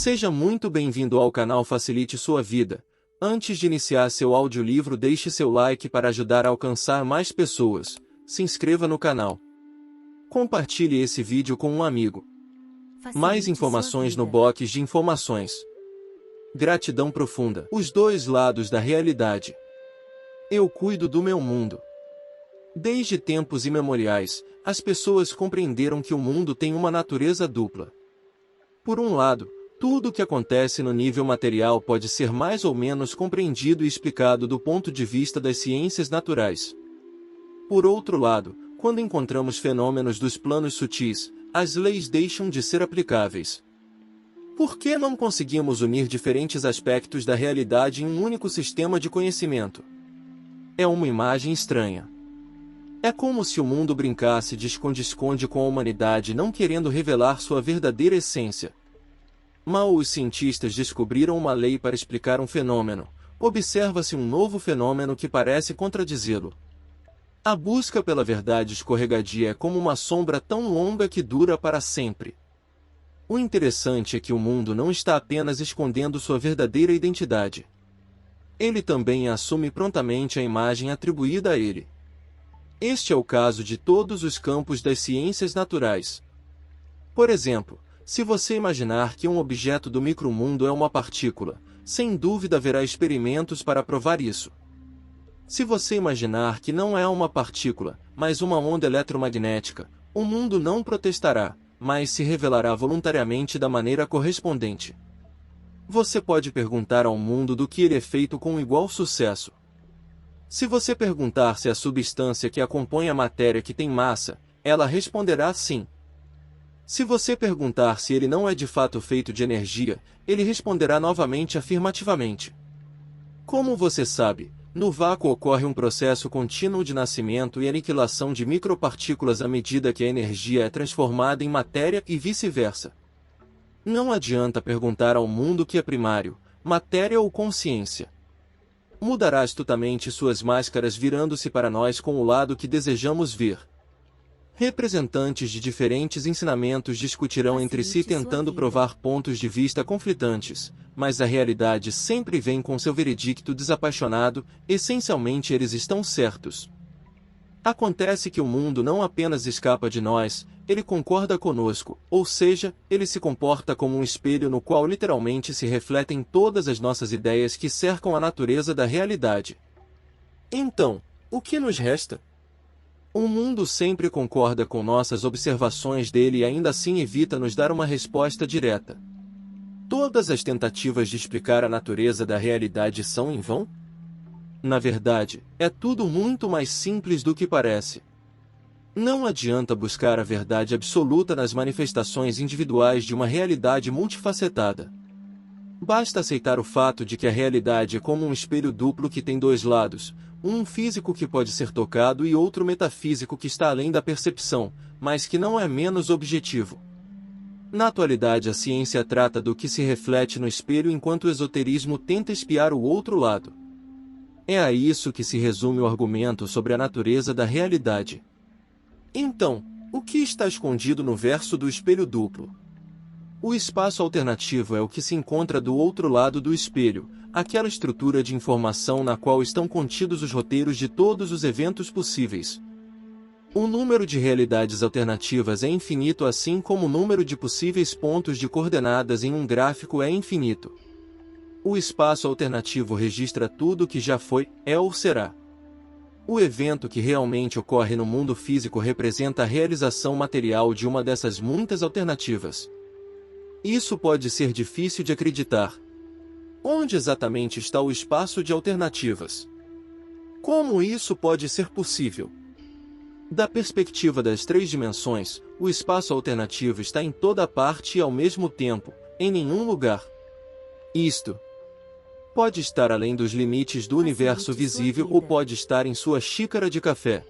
Seja muito bem-vindo ao canal Facilite Sua Vida. Antes de iniciar seu audiolivro, deixe seu like para ajudar a alcançar mais pessoas. Se inscreva no canal. Compartilhe esse vídeo com um amigo. Mais informações no box de informações. Gratidão profunda. Os dois lados da realidade. Eu cuido do meu mundo. Desde tempos imemoriais, as pessoas compreenderam que o mundo tem uma natureza dupla. Por um lado, tudo o que acontece no nível material pode ser mais ou menos compreendido e explicado do ponto de vista das ciências naturais. Por outro lado, quando encontramos fenômenos dos planos sutis, as leis deixam de ser aplicáveis. Por que não conseguimos unir diferentes aspectos da realidade em um único sistema de conhecimento? É uma imagem estranha. É como se o mundo brincasse de esconde-esconde com a humanidade, não querendo revelar sua verdadeira essência. Mal os cientistas descobriram uma lei para explicar um fenômeno, observa-se um novo fenômeno que parece contradizê-lo. A busca pela verdade escorregadia é como uma sombra tão longa que dura para sempre. O interessante é que o mundo não está apenas escondendo sua verdadeira identidade. Ele também assume prontamente a imagem atribuída a ele. Este é o caso de todos os campos das ciências naturais. Por exemplo, se você imaginar que um objeto do micromundo é uma partícula, sem dúvida haverá experimentos para provar isso. Se você imaginar que não é uma partícula, mas uma onda eletromagnética, o mundo não protestará, mas se revelará voluntariamente da maneira correspondente. Você pode perguntar ao mundo do que ele é feito com igual sucesso. Se você perguntar se a substância que a compõe a matéria que tem massa, ela responderá sim. Se você perguntar se ele não é de fato feito de energia, ele responderá novamente afirmativamente. Como você sabe, no vácuo ocorre um processo contínuo de nascimento e aniquilação de micropartículas à medida que a energia é transformada em matéria e vice-versa. Não adianta perguntar ao mundo o que é primário, matéria ou consciência. Mudará astutamente suas máscaras, virando-se para nós com o lado que desejamos ver. Representantes de diferentes ensinamentos discutirão entre si tentando provar pontos de vista conflitantes, mas a realidade sempre vem com seu veredicto desapaixonado, essencialmente eles estão certos. Acontece que o mundo não apenas escapa de nós, ele concorda conosco, ou seja, ele se comporta como um espelho no qual literalmente se refletem todas as nossas ideias que cercam a natureza da realidade. Então, o que nos resta? O mundo sempre concorda com nossas observações dele e ainda assim evita nos dar uma resposta direta. Todas as tentativas de explicar a natureza da realidade são em vão? Na verdade, é tudo muito mais simples do que parece. Não adianta buscar a verdade absoluta nas manifestações individuais de uma realidade multifacetada. Basta aceitar o fato de que a realidade é como um espelho duplo que tem dois lados, um físico que pode ser tocado e outro metafísico que está além da percepção, mas que não é menos objetivo. Na atualidade, a ciência trata do que se reflete no espelho enquanto o esoterismo tenta espiar o outro lado. É a isso que se resume o argumento sobre a natureza da realidade. Então, o que está escondido no verso do espelho duplo? O espaço alternativo é o que se encontra do outro lado do espelho, aquela estrutura de informação na qual estão contidos os roteiros de todos os eventos possíveis. O número de realidades alternativas é infinito, assim como o número de possíveis pontos de coordenadas em um gráfico é infinito. O espaço alternativo registra tudo o que já foi, é ou será. O evento que realmente ocorre no mundo físico representa a realização material de uma dessas muitas alternativas. Isso pode ser difícil de acreditar. Onde exatamente está o espaço de alternativas? Como isso pode ser possível? Da perspectiva das três dimensões, o espaço alternativo está em toda parte e ao mesmo tempo, em nenhum lugar. Isto pode estar além dos limites do universo visível ou pode estar em sua xícara de café.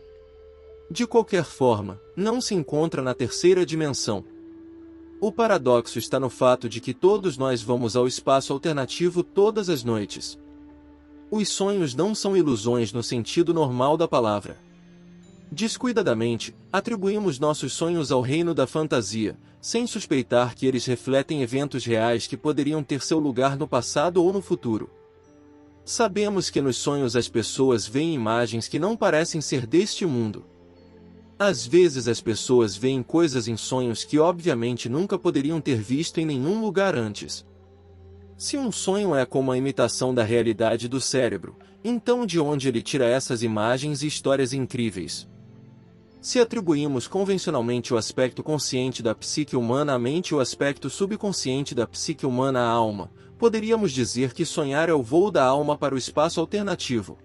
De qualquer forma, não se encontra na terceira dimensão. O paradoxo está no fato de que todos nós vamos ao espaço alternativo todas as noites. Os sonhos não são ilusões no sentido normal da palavra. Descuidadamente, atribuímos nossos sonhos ao reino da fantasia, sem suspeitar que eles refletem eventos reais que poderiam ter seu lugar no passado ou no futuro. Sabemos que nos sonhos as pessoas veem imagens que não parecem ser deste mundo. Às vezes as pessoas veem coisas em sonhos que obviamente nunca poderiam ter visto em nenhum lugar antes. Se um sonho é como a imitação da realidade do cérebro, então de onde ele tira essas imagens e histórias incríveis? Se atribuímos convencionalmente o aspecto consciente da psique humana à mente e o aspecto subconsciente da psique humana à alma, poderíamos dizer que sonhar é o voo da alma para o espaço alternativo.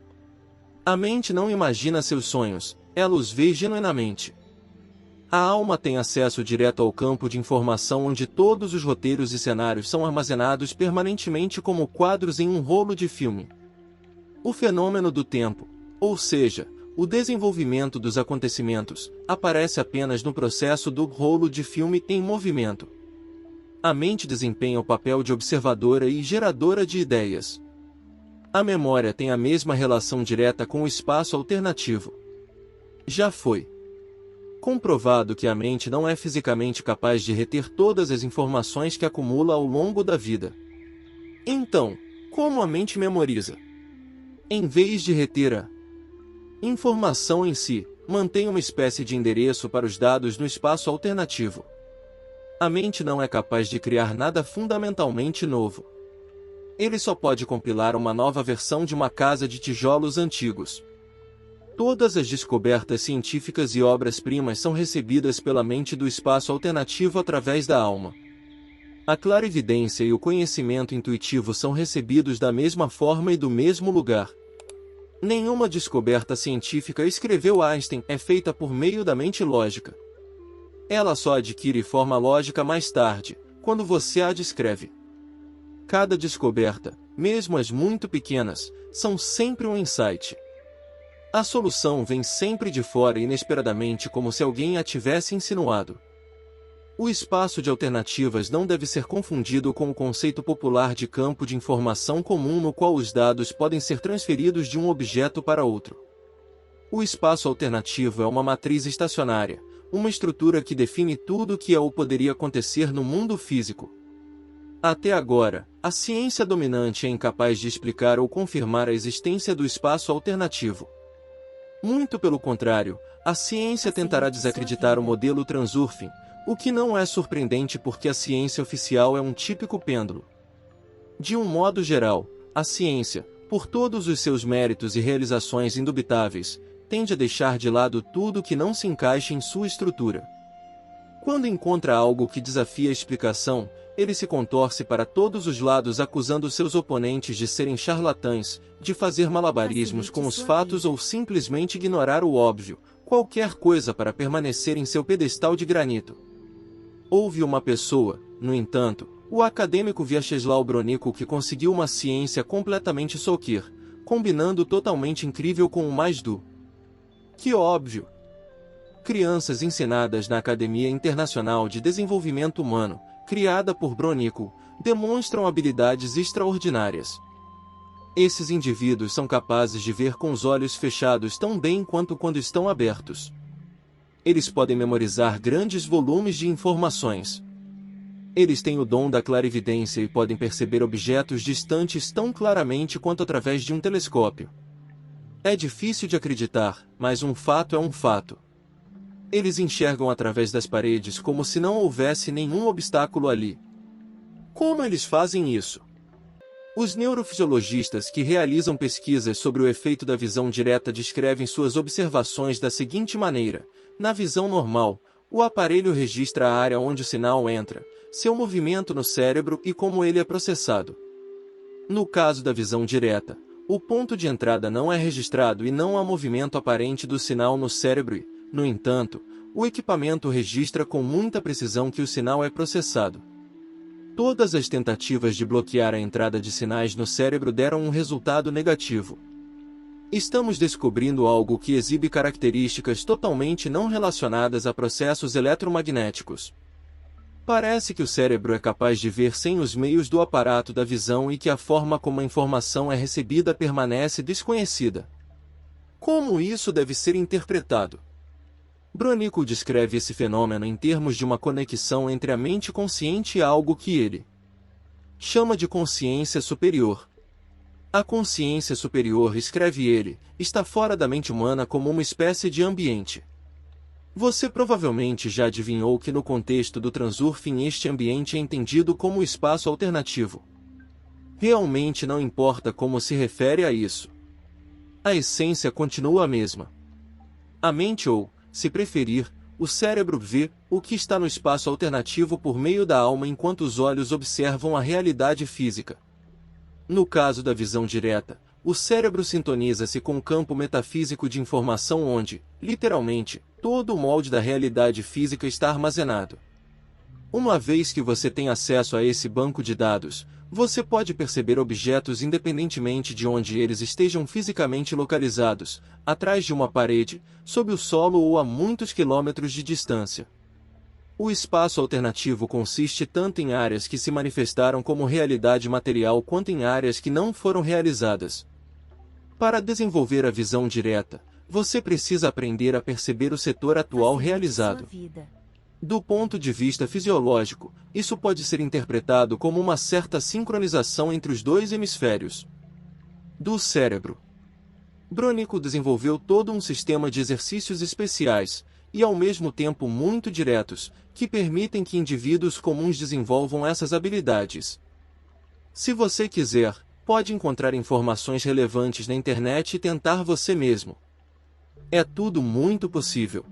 A mente não imagina seus sonhos, ela os vê genuinamente. A alma tem acesso direto ao campo de informação onde todos os roteiros e cenários são armazenados permanentemente como quadros em um rolo de filme. O fenômeno do tempo, ou seja, o desenvolvimento dos acontecimentos, aparece apenas no processo do rolo de filme em movimento. A mente desempenha o papel de observadora e geradora de ideias. A memória tem a mesma relação direta com o espaço alternativo. Já foi comprovado que a mente não é fisicamente capaz de reter todas as informações que acumula ao longo da vida. Então, como a mente memoriza? Em vez de reter a informação em si, mantém uma espécie de endereço para os dados no espaço alternativo. A mente não é capaz de criar nada fundamentalmente novo. Ele só pode compilar uma nova versão de uma casa de tijolos antigos. Todas as descobertas científicas e obras-primas são recebidas pela mente do espaço alternativo através da alma. A clarividência e o conhecimento intuitivo são recebidos da mesma forma e do mesmo lugar. Nenhuma descoberta científica, escreveu Einstein, é feita por meio da mente lógica. Ela só adquire forma lógica mais tarde, quando você a descreve. Cada descoberta, mesmo as muito pequenas, são sempre um insight. A solução vem sempre de fora inesperadamente, como se alguém a tivesse insinuado. O espaço de alternativas não deve ser confundido com o conceito popular de campo de informação comum no qual os dados podem ser transferidos de um objeto para outro. O espaço alternativo é uma matriz estacionária, uma estrutura que define tudo o que é ou poderia acontecer no mundo físico. Até agora, a ciência dominante é incapaz de explicar ou confirmar a existência do espaço alternativo. Muito pelo contrário, a ciência tentará desacreditar o modelo Transurfing, o que não é surpreendente porque a ciência oficial é um típico pêndulo. De um modo geral, a ciência, por todos os seus méritos e realizações indubitáveis, tende a deixar de lado tudo que não se encaixa em sua estrutura. Quando encontra algo que desafia a explicação, ele se contorce para todos os lados acusando seus oponentes de serem charlatães, de fazer malabarismos com os fatos ou simplesmente ignorar o óbvio, qualquer coisa para permanecer em seu pedestal de granito. Houve uma pessoa, no entanto, o acadêmico Vyacheslav Bronico, que conseguiu uma ciência completamente soquir, combinando totalmente incrível com o mais do que óbvio. Crianças ensinadas na Academia Internacional de Desenvolvimento Humano, criada por Bronico, demonstram habilidades extraordinárias. Esses indivíduos são capazes de ver com os olhos fechados tão bem quanto quando estão abertos. Eles podem memorizar grandes volumes de informações. Eles têm o dom da clarividência e podem perceber objetos distantes tão claramente quanto através de um telescópio. É difícil de acreditar, mas um fato é um fato. Eles enxergam através das paredes como se não houvesse nenhum obstáculo ali. Como eles fazem isso? Os neurofisiologistas que realizam pesquisas sobre o efeito da visão direta descrevem suas observações da seguinte maneira: na visão normal, o aparelho registra a área onde o sinal entra, seu movimento no cérebro e como ele é processado. No caso da visão direta, o ponto de entrada não é registrado e não há movimento aparente do sinal no cérebro e, no entanto, o equipamento registra com muita precisão que o sinal é processado. Todas as tentativas de bloquear a entrada de sinais no cérebro deram um resultado negativo. Estamos descobrindo algo que exibe características totalmente não relacionadas a processos eletromagnéticos. Parece que o cérebro é capaz de ver sem os meios do aparato da visão e que a forma como a informação é recebida permanece desconhecida. Como isso deve ser interpretado? Bronico descreve esse fenômeno em termos de uma conexão entre a mente consciente e algo que ele chama de consciência superior. A consciência superior, escreve ele, está fora da mente humana como uma espécie de ambiente. Você provavelmente já adivinhou que no contexto do Transurfing este ambiente é entendido como espaço alternativo. Realmente não importa como se refere a isso. A essência continua a mesma. A mente ou, se preferir, o cérebro vê o que está no espaço alternativo por meio da alma enquanto os olhos observam a realidade física. No caso da visão direta, o cérebro sintoniza-se com o campo metafísico de informação onde, literalmente, todo o molde da realidade física está armazenado. Uma vez que você tem acesso a esse banco de dados, você pode perceber objetos independentemente de onde eles estejam fisicamente localizados, atrás de uma parede, sob o solo ou a muitos quilômetros de distância. O espaço alternativo consiste tanto em áreas que se manifestaram como realidade material quanto em áreas que não foram realizadas. Para desenvolver a visão direta, você precisa aprender a perceber o setor atual realizado. Do ponto de vista fisiológico, isso pode ser interpretado como uma certa sincronização entre os dois hemisférios do cérebro. Bronico desenvolveu todo um sistema de exercícios especiais, e ao mesmo tempo muito diretos, que permitem que indivíduos comuns desenvolvam essas habilidades. Se você quiser, pode encontrar informações relevantes na internet e tentar você mesmo. É tudo muito possível.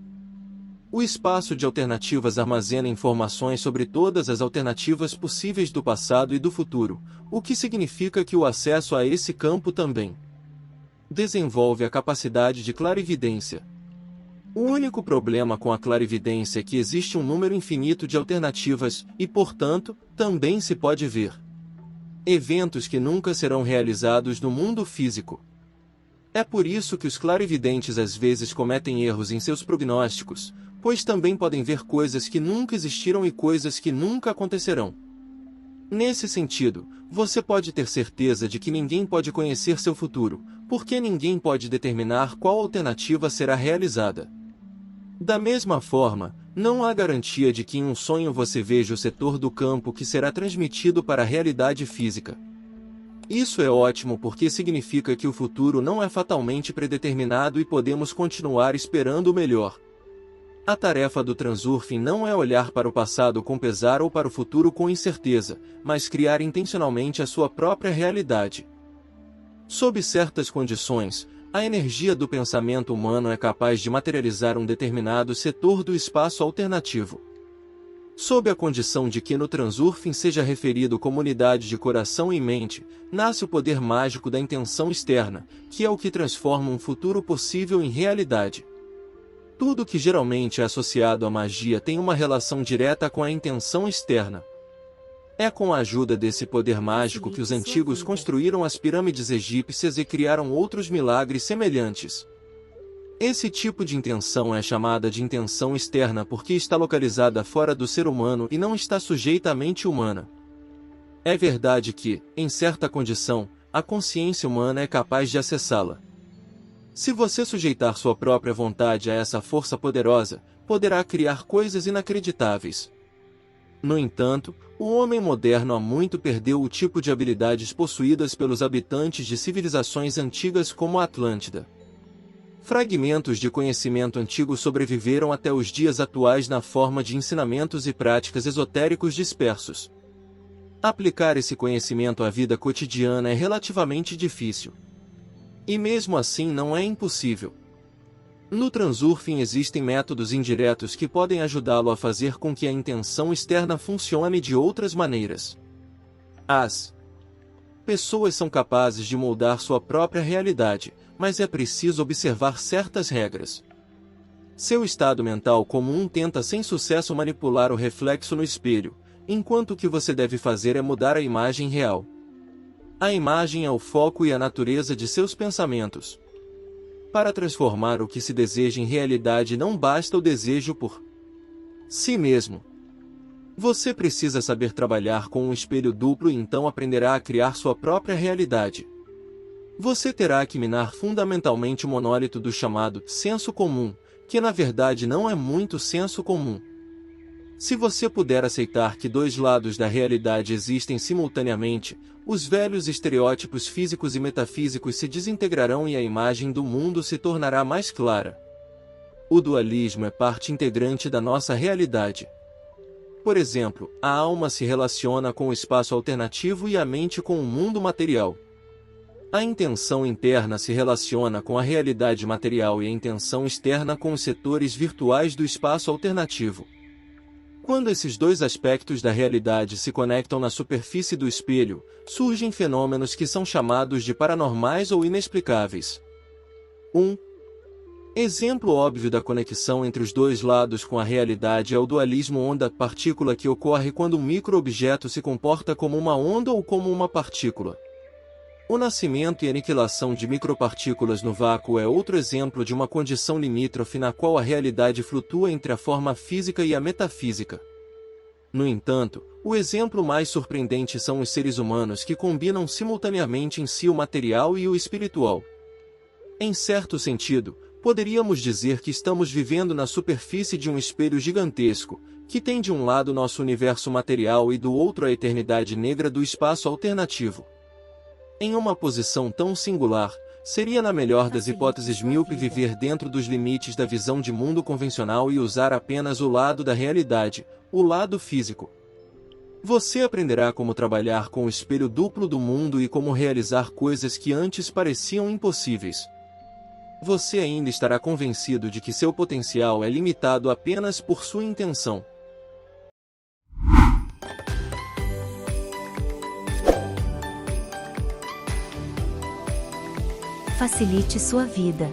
O espaço de alternativas armazena informações sobre todas as alternativas possíveis do passado e do futuro, o que significa que o acesso a esse campo também desenvolve a capacidade de clarividência. O único problema com a clarividência é que existe um número infinito de alternativas e, portanto, também se pode ver eventos que nunca serão realizados no mundo físico. É por isso que os clarividentes às vezes cometem erros em seus prognósticos, pois também podem ver coisas que nunca existiram e coisas que nunca acontecerão. Nesse sentido, você pode ter certeza de que ninguém pode conhecer seu futuro, porque ninguém pode determinar qual alternativa será realizada. Da mesma forma, não há garantia de que em um sonho você veja o setor do campo que será transmitido para a realidade física. Isso é ótimo porque significa que o futuro não é fatalmente predeterminado e podemos continuar esperando o melhor. A tarefa do Transurfing não é olhar para o passado com pesar ou para o futuro com incerteza, mas criar intencionalmente a sua própria realidade. Sob certas condições, a energia do pensamento humano é capaz de materializar um determinado setor do espaço alternativo. Sob a condição de que no Transurfing seja referido como unidade de coração e mente, nasce o poder mágico da intenção externa, que é o que transforma um futuro possível em realidade. Tudo que geralmente é associado à magia tem uma relação direta com a intenção externa. É com a ajuda desse poder mágico que os antigos construíram as pirâmides egípcias e criaram outros milagres semelhantes. Esse tipo de intenção é chamada de intenção externa porque está localizada fora do ser humano e não está sujeita à mente humana. É verdade que, em certa condição, a consciência humana é capaz de acessá-la. Se você sujeitar sua própria vontade a essa força poderosa, poderá criar coisas inacreditáveis. No entanto, o homem moderno há muito perdeu o tipo de habilidades possuídas pelos habitantes de civilizações antigas como a Atlântida. Fragmentos de conhecimento antigo sobreviveram até os dias atuais na forma de ensinamentos e práticas esotéricos dispersos. Aplicar esse conhecimento à vida cotidiana é relativamente difícil. E mesmo assim não é impossível. No Transurfing existem métodos indiretos que podem ajudá-lo a fazer com que a intenção externa funcione de outras maneiras. As pessoas são capazes de moldar sua própria realidade, mas é preciso observar certas regras. Seu estado mental comum tenta sem sucesso manipular o reflexo no espelho, enquanto o que você deve fazer é mudar a imagem real. A imagem é o foco e a natureza de seus pensamentos. Para transformar o que se deseja em realidade não basta o desejo por si mesmo. Você precisa saber trabalhar com um espelho duplo e então aprenderá a criar sua própria realidade. Você terá que minar fundamentalmente o monólito do chamado senso comum, que na verdade não é muito senso comum. Se você puder aceitar que dois lados da realidade existem simultaneamente, os velhos estereótipos físicos e metafísicos se desintegrarão e a imagem do mundo se tornará mais clara. O dualismo é parte integrante da nossa realidade. Por exemplo, a alma se relaciona com o espaço alternativo e a mente com o mundo material. A intenção interna se relaciona com a realidade material e a intenção externa com os setores virtuais do espaço alternativo. Quando esses dois aspectos da realidade se conectam na superfície do espelho, surgem fenômenos que são chamados de paranormais ou inexplicáveis. Exemplo óbvio da conexão entre os dois lados com a realidade é o dualismo onda-partícula que ocorre quando um microobjeto se comporta como uma onda ou como uma partícula. O nascimento e aniquilação de micropartículas no vácuo é outro exemplo de uma condição limítrofe na qual a realidade flutua entre a forma física e a metafísica. No entanto, o exemplo mais surpreendente são os seres humanos que combinam simultaneamente em si o material e o espiritual. Em certo sentido, poderíamos dizer que estamos vivendo na superfície de um espelho gigantesco, que tem de um lado nosso universo material e do outro a eternidade negra do espaço alternativo. Em uma posição tão singular, seria na melhor das hipóteses míope viver dentro dos limites da visão de mundo convencional e usar apenas o lado da realidade, o lado físico. Você aprenderá como trabalhar com o espelho duplo do mundo e como realizar coisas que antes pareciam impossíveis. Você ainda estará convencido de que seu potencial é limitado apenas por sua intenção. Facilite sua vida.